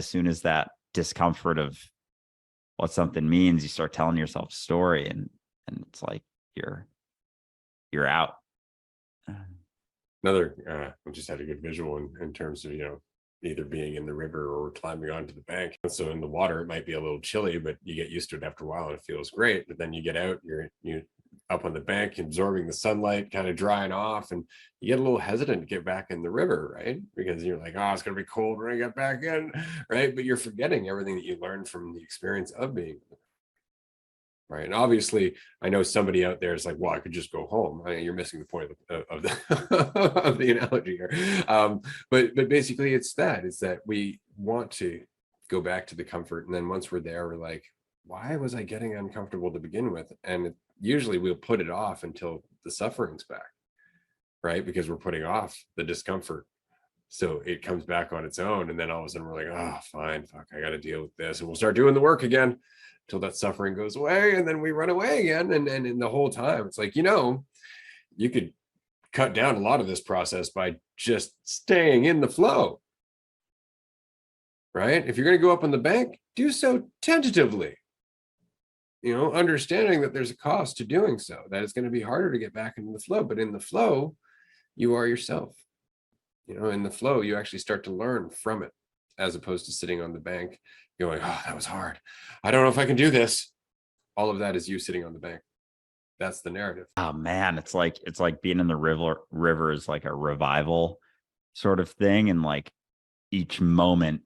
As soon as that discomfort of what something means, you start telling yourself a story, and it's like you're out. Another, I just had a good visual in terms of, either being in the river or climbing onto the bank. So in the water, it might be a little chilly, but you get used to it after a while and it feels great. But then you get out, you up on the bank, absorbing the sunlight, kind of drying off, and you get a little hesitant to get back in the river, right? Because you're like, oh, it's gonna be cold when I get back in, right? But you're forgetting everything that you learned from the experience of being, right? And obviously, I know somebody out there is like, well, I could just go home. You're missing the point of the, of the analogy here. But basically, it's that we want to go back to the comfort, and then once we're there, we're like, why was I getting uncomfortable to begin with? And usually, we'll put it off until the suffering's back, right? Because we're putting off the discomfort. So it comes back on its own, and then all of a sudden we're like, oh, fine, fuck, I got to deal with this, and we'll start doing the work again until that suffering goes away, and then we run away again. And in the whole time, it's like, you could cut down a lot of this process by just staying in the flow, right? If you're going to go up on the bank, do so tentatively, understanding that there's a cost to doing so, that it's going to be harder to get back into the flow. But in the flow, you are yourself. In the flow, you actually start to learn from it, as opposed to sitting on the bank going, oh, that was hard. I don't know if I can do this. All of that is you sitting on the bank. That's the narrative. Oh man, it's like being in the river is like a revival sort of thing. And like each moment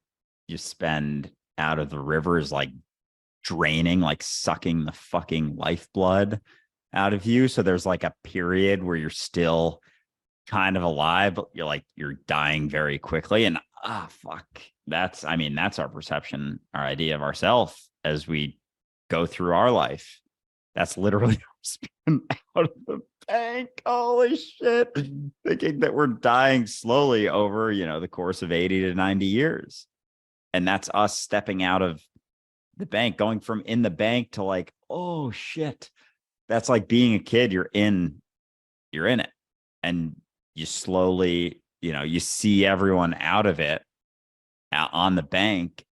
you spend out of the river is like draining, like sucking the fucking lifeblood out of you. So there's like a period where you're still kind of alive, but you're dying very quickly. And fuck, that's our perception, our idea of ourselves as we go through our life. That's literally spin out of the bank. Holy shit. Thinking that we're dying slowly over, the course of 80 to 90 years. And that's us stepping out of the bank, going from in the bank to like, oh shit. That's like being a kid. You're in it. And you slowly, you see everyone out of it on the bank.